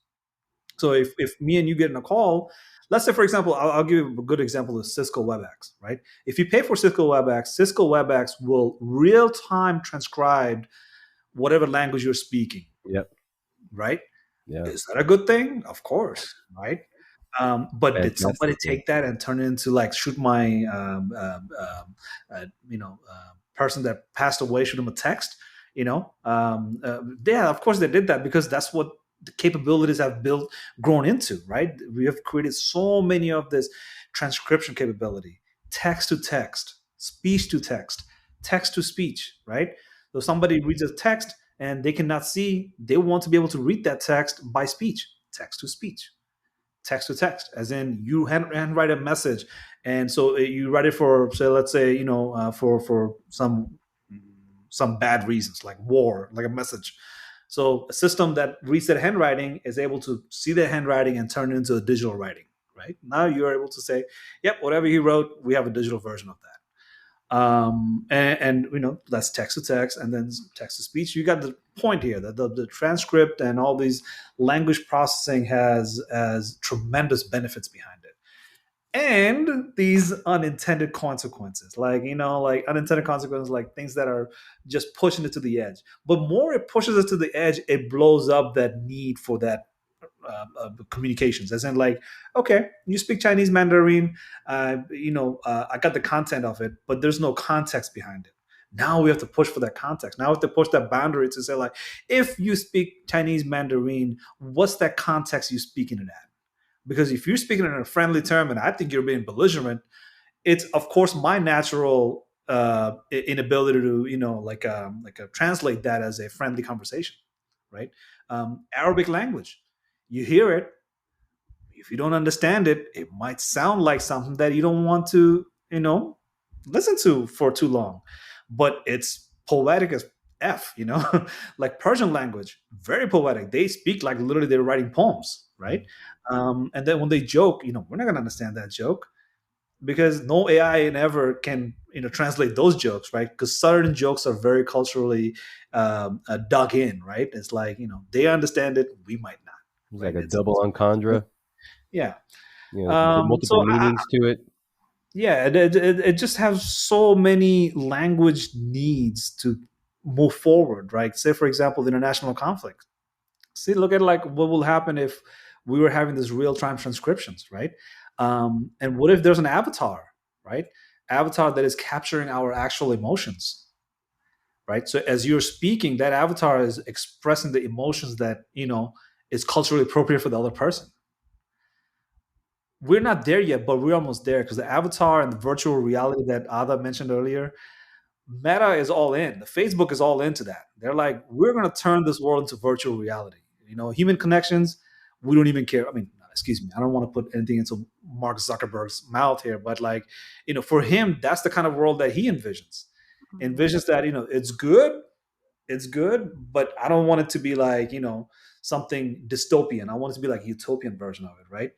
So if me and you get in a call, let's say, for example, I'll give you a good example of Cisco WebEx, right? If you pay for Cisco WebEx will real time transcribe whatever language you're speaking, Yep. right? Yeah. Is that a good thing? Of course, right? But did somebody Fantastic. take that and turn it into, like, shoot my person that passed away, shoot him a text? Yeah, of course they did that, because that's what the capabilities have grown into, right? We have created so many of this transcription capability, text to text, speech to text, text to speech, right? So somebody reads a text and they cannot see, they want to be able to read that text by speech, text to speech, text to text, as in you handwrite a message, and so you write it for, say, let's say, for some bad reasons, like war, like a message. So a system that reads that handwriting is able to see that handwriting and turn it into a digital writing, right? Now you're able to say, yep, whatever he wrote, we have a digital version of that. And that's text to text, and then text to speech. You got the point here that the transcript and all these language processing has tremendous benefits behind it, and these unintended consequences, like unintended consequences, like things that are just pushing it to the edge. But more it pushes it to the edge, it blows up that need for that communications, as in, like, okay, you speak Chinese Mandarin, I got the content of it, but there's no context behind it. Now we have to push for that context. Now we have to push that boundary to say, like, if you speak Chinese Mandarin, what's that context you speaking it at? Because if you're speaking in a friendly term and I think you're being belligerent, it's, of course, my natural inability to translate that as a friendly conversation, right? Arabic language, you hear it, if you don't understand it, it might sound like something that you don't want to, listen to for too long. But it's poetic as F. Like Persian language, very poetic. They speak like literally they're writing poems, right? And then when they joke, we're not gonna understand that joke, because no AI ever can, translate those jokes, right? Because certain jokes are very culturally dug in, right? It's like, they understand it, we might not, It's right? like a It's double entendre. yeah. Multiple So meanings to it. yeah, it just has so many language needs to move forward, right? Say, for example, the international conflict. See, look at, like, what will happen if we were having this real-time transcriptions, right? And what if there's an avatar, right? Avatar that is capturing our actual emotions, right? So as you're speaking, that avatar is expressing the emotions that, is culturally appropriate for the other person. We're not there yet, but we're almost there, because the avatar and the virtual reality that Ada mentioned earlier, Meta is all in. The Facebook is all into that. They're like, we're going to turn this world into virtual reality. Human connections, we don't even care. I mean, excuse me, I don't want to put anything into Mark Zuckerberg's mouth here, but, like, for him, that's the kind of world that he envisions. Envisions that, it's good, it's good, but I don't want it to be like, something dystopian. I want it to be like a utopian version of it, right?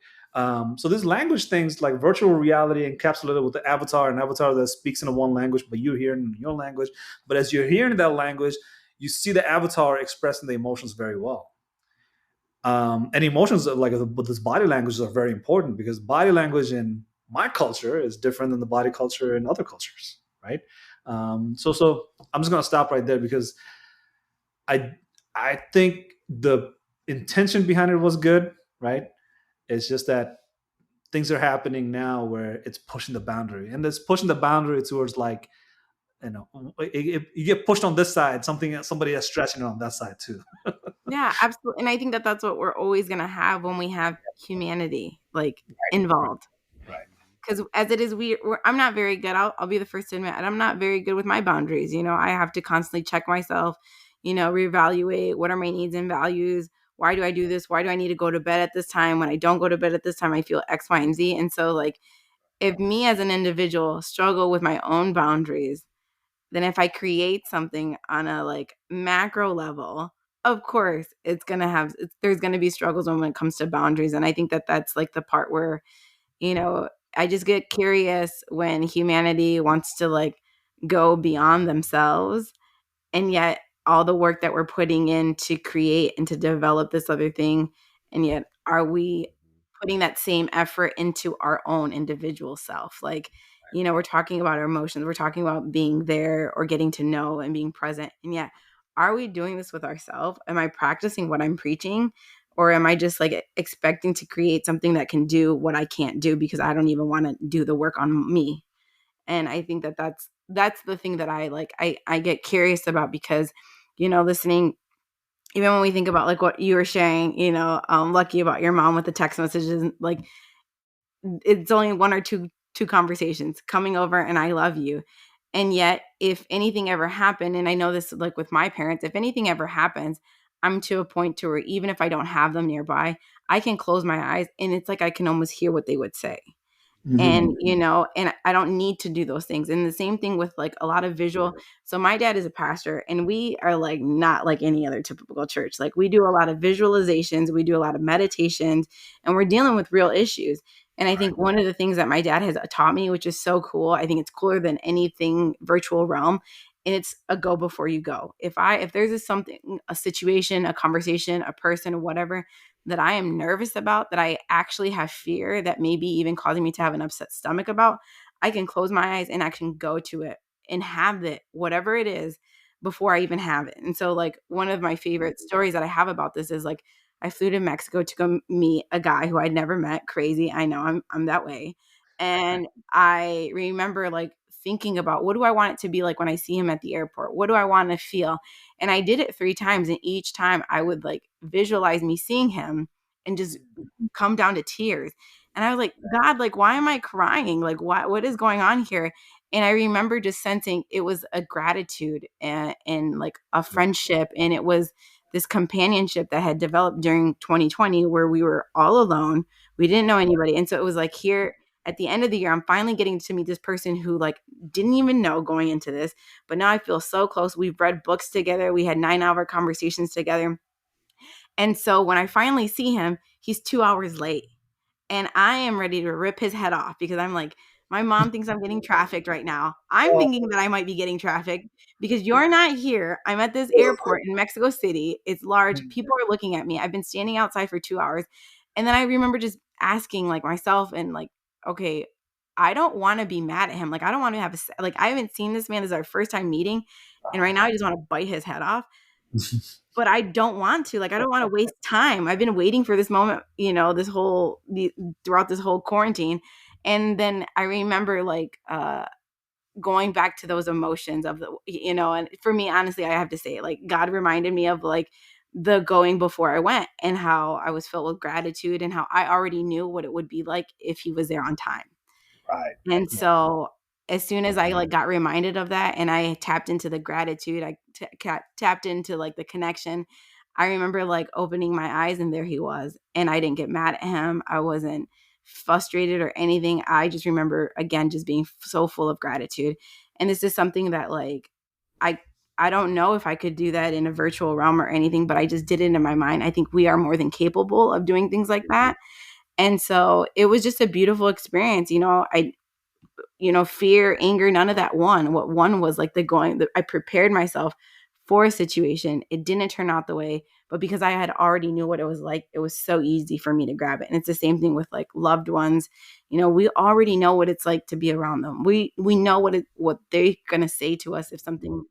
So these language things like virtual reality encapsulated with the avatar, an avatar that speaks in a one language, but you're hearing in your language. But as you're hearing that language, you see the avatar expressing the emotions very well. And emotions like with this body language are very important because body language in my culture is different than the body culture in other cultures, right? So I'm just gonna stop right there because I I think the intention behind it was good, right? It's just that things are happening now where it's pushing the boundary, and it's pushing the boundary towards like, you get pushed on this side, somebody is stretching it on that side too. Yeah, absolutely. And I think that that's what we're always going to have when we have humanity like involved. Right. Because as it is, I'm not very good. I'll be the first to admit, and I'm not very good with my boundaries. I have to constantly check myself, reevaluate what are my needs and values. Why do I do this? Why do I need to go to bed at this time? When I don't go to bed at this time, I feel X, Y, and Z. And so, like, if me as an individual struggle with my own boundaries, then if I create something on a like macro level, of course there's going to be struggles when it comes to boundaries. And I think that that's like the part where, I just get curious when humanity wants to like go beyond themselves, and yet all the work that we're putting in to create and to develop this other thing, and yet are we putting that same effort into our own individual self? Like, we're talking about our emotions, we're talking about being there or getting to know and being present, and yet are we doing this with ourselves? Am I practicing what I'm preaching, or am I just like expecting to create something that can do what I can't do because I don't even want to do the work on me? And I think that that's the thing that I get curious about, because listening, even when we think about like what you were sharing, Lucky, about your mom with the text messages, like it's only one or two conversations coming over and I love you. And yet if anything ever happened, and I know this like with my parents, if anything ever happens, I'm to a point to where even if I don't have them nearby, I can close my eyes and it's like I can almost hear what they would say. Mhm. And and I don't need to do those things. And the same thing with like a lot of visual. So my dad is a pastor, and we are like not like any other typical church. Like we do a lot of visualizations, we do a lot of meditations, and we're dealing with real issues. And I think one of the things that my dad has taught me, which is so cool, I think it's cooler than anything virtual realm, and it's a go before you go. If there's a situation, a conversation, a person, whatever, that I am nervous about, that I actually have fear that maybe even causing me to have an upset stomach about, I can close my eyes and I can go to it and have it, whatever it is, before I even have it. And so, like, one of my favorite stories that I have about this is like, I flew to Mexico to go meet a guy who I'd never met. Crazy. I know I'm that way. And I remember like thinking about, what do I want it to be like when I see him at the airport? What do I want to feel? And I did it 3 times, and each time I would like visualize me seeing him and just come down to tears. And I was like, God, like, why am I crying? Like, what is going on here? And I remember just sensing it was a gratitude and like a friendship. And it was this companionship that had developed during 2020 where we were all alone. We didn't know anybody. And so it was like, here at the end of the year, I'm finally getting to meet this person who like didn't even know going into this, but now I feel so close. We've read books together. We had 9-hour conversations together. And so when I finally see him, he's 2 hours late. And I am ready to rip his head off because I'm like, my mom thinks I'm getting trafficked right now. I'm Oh, thinking that I might be getting trafficked because you're not here. I'm at this airport in Mexico City. It's large. People are looking at me. I've been standing outside for 2 hours. And then I remember just asking like myself and like, okay, I don't want to be mad at him. Like, I don't want to like, I haven't seen this man. This is our first time meeting. And right now I just want to bite his head off, but I don't want to. Like, I don't want to waste time. I've been waiting for this moment, throughout this whole quarantine. And then I remember like going back to those emotions of and for me, honestly, I have to say, like, God reminded me of like the going before I went and how I was filled with gratitude and how I already knew what it would be like if he was there on time. right. And Yeah. so as soon as I like got reminded of that and I tapped into the gratitude, tapped into like the connection, I remember like opening my eyes and there he was. And I didn't get mad at him. I wasn't frustrated or anything. I just remember again just being so full of gratitude. And this is something that like I I don't know if I could do that in a virtual realm or anything, but I just did it in my mind. I think we are more than capable of doing things like that. And so it was just a beautiful experience. Fear, anger, none of that won. What won was like I prepared myself for a situation. It didn't turn out the way, but because I had already knew what it was like, it was so easy for me to grab it. And it's the same thing with like loved ones. We already know what it's like to be around them. We know what they're going to say to us if something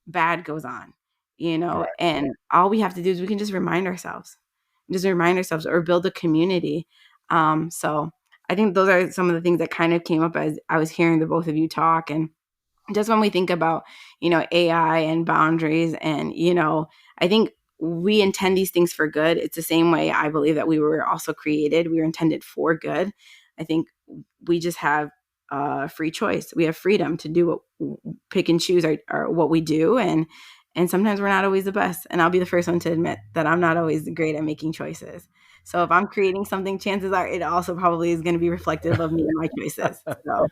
bad goes on, Right. and all we have to do is we can just remind ourselves or build a community. So I think those are some of the things that kind of came up as I was hearing the both of you talk. And just when we think about, AI and boundaries and, I think we intend these things for good. It's the same way I believe that we were also created. We were intended for good. I think we just have free choice. We have freedom to do pick and choose what we do. And sometimes we're not always the best. And I'll be the first one to admit that I'm not always great at making choices. So if I'm creating something, chances are it also probably is going to be reflective of me and my choices. So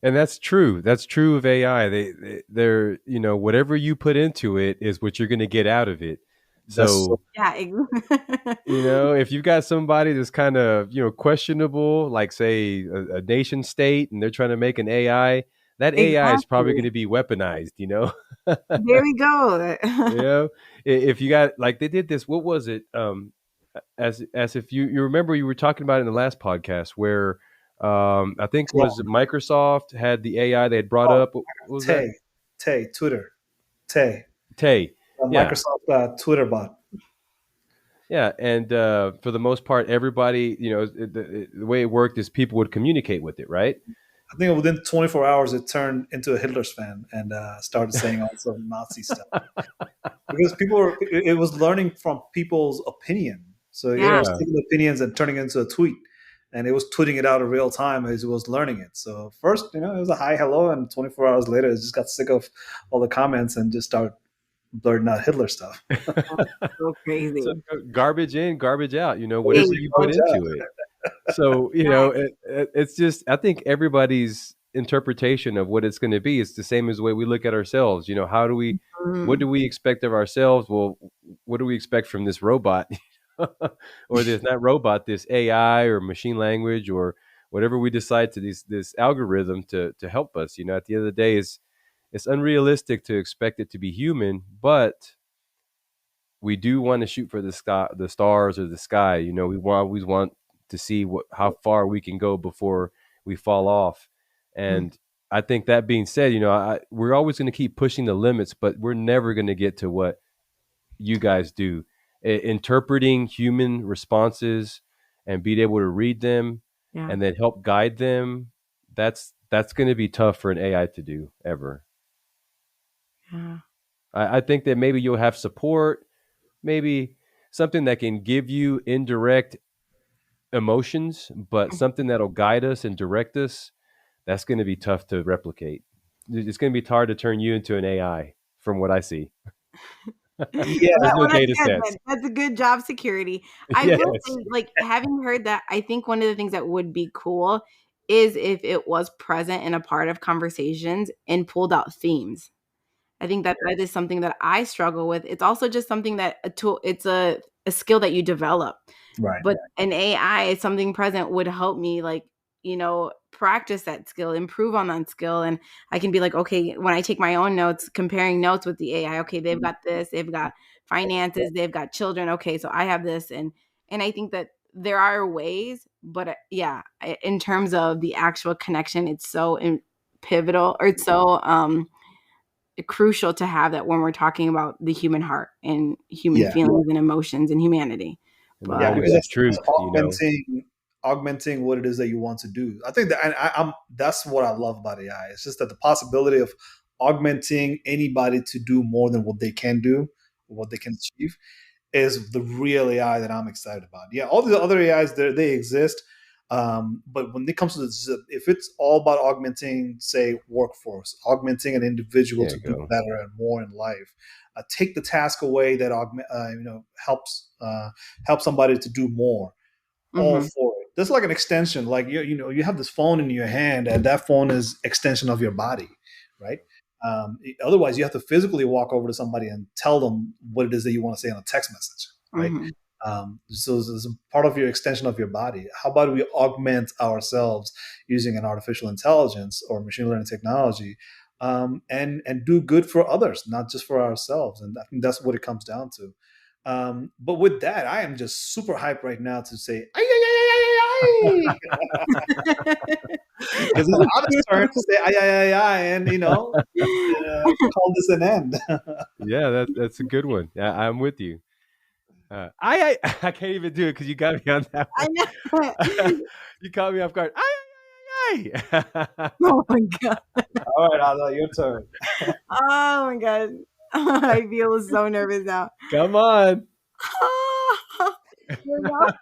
And that's true. That's true of AI. They're, whatever you put into it is what you're going to get out of it. That's so So, yeah, if you've got somebody that's kind of, questionable, like say a nation state, and they're trying to make an AI, that AI is probably going exactly. to be weaponized, There we go. you know, if you got, like they did this, what was it? As if you remember, you were talking about it in the last podcast where, I think was it Microsoft had the AI they had brought oh, up. What was that? Twitter, Tay, Tay. Yeah. Microsoft Twitter bot. Yeah. And for the most part, everybody, the way it worked is people would communicate with it, right? I think within 24 hours, it turned into a Hitler's fan and started saying all some Nazi stuff because it was learning from people's opinion. So it Yeah. was Yeah. taking opinions and turning it into a tweet, and it was tweeting it out in real time as it was learning it. So first, it was a hi, hello, and 24 hours later, it just got sick of all the comments and just started blurting out Hitler stuff. So crazy. So garbage in, garbage out, whatever Basically, you put garbage out. into it. So, it's just, I think everybody's interpretation of what it's going to be is the same as the way we look at ourselves. What Mhm. do we expect of ourselves? Well, what do we expect from this robot or this, not robot, this AI or machine language or whatever we decide to this algorithm to help us, at the end of the day it's unrealistic to expect it to be human, but we do want to shoot for the sky, the stars or the sky. Always want to see how far we can go before we fall off. And I think that being said, we're always going to keep pushing the limits, but we're never going to get to what you guys do, interpreting human responses and being able to read them Yeah. and then help guide them. That's going to be tough for an AI to do ever. Yeah. I think that maybe you'll have support, maybe something that can give you indirect emotions, but something that'll guide us and direct us, that's going to be tough to replicate. It's going to be hard to turn you into an AI from what I see. Yeah, There's no Well, that's data good sets. then. That's a good job security. I Yes. will say, like, having heard that, I think one of the things that would be cool is if it was present in a part of conversations and pulled out themes. I think that is something that I struggle with. It's also just something that a tool, it's a skill that you develop. right. But an AI, something present would help me like, practice that skill, improve on that skill. And I can be like, okay, when I take my own notes, comparing notes with the AI, okay, they've got this, they've got finances, they've got children. Okay, so I have this. And I think that there are ways, but yeah, in terms of the actual connection, it's so pivotal, or it's so crucial to have that when we're talking about the human heart and human Yeah, feelings and emotions and humanity. And the yeah, But moment because of that's truth, augmenting what it is that you want to do. I think that I'm that's what I love about AI. It's just that the possibility of augmenting anybody to do more than what they can do, what they can achieve, is the real AI that I'm excited about. Yeah, all the other AIs they exist, but when it comes to this, if it's all about augmenting, say, workforce, augmenting an individual there to you do go. better and more in life, take the task away that help somebody to do more. All mhm. for it. That's like an extension. Like you have this phone in your hand, and that phone is extension of your body, right? Otherwise, you have to physically walk over to somebody and tell them what it is that you want to say on a text message, right? Mhm. So this is part of your extension of your body. How about we augment ourselves using an artificial intelligence or machine learning technology, and do good for others, not just for ourselves? And I think that's what it comes down to. But with that, I am just super hyped right now to say, ay, ay, ay, ay, ay, ay, because it's Adam's turn to say, ay, ay, ay, ay, and call this an end. Yeah, that's a good one. Yeah, I'm with you. I can't even do it because you got me on that I one. know. You caught me off guard. Ay. Oh my god. All right, Ada, your turn. Oh my god. I feel so nervous now. Come on. You know?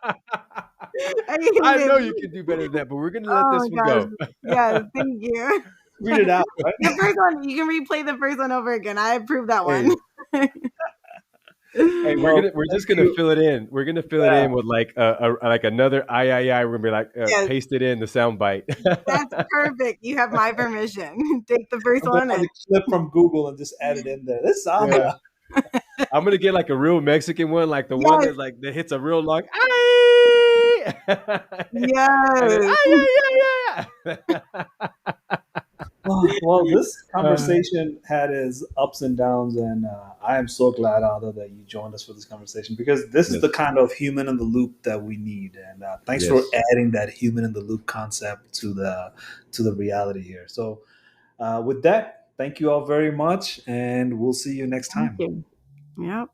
I know you can do better than that, but we're gonna let Oh this my one gosh. go. Yes, thank you. Read it out, right? The first one, you can replay the first one over again. I approve that Hey, one. Hey, we're well, just thank gonna you. fill it in. We're gonna fill it Yeah. in with like like another I. We're gonna be like Yes, paste it in the sound bite. that's perfect. You have my permission. Take the first I'm gonna one have and the clip from Google and just add it in there. This is Yeah. Ada. I'm gonna get like a real Mexican one, like the one yes, that like that hits a real long ay, and then yes. ay. Well, this Uh, conversation had its ups and downs, and I am so glad, Ada, that you joined us for this conversation, because this is yes, the kind of human in the loop that we need. And thanks for yes, adding that human in the loop concept to the reality here. So, with that, thank you all very much, and we'll see you next Thank time. you. Yep.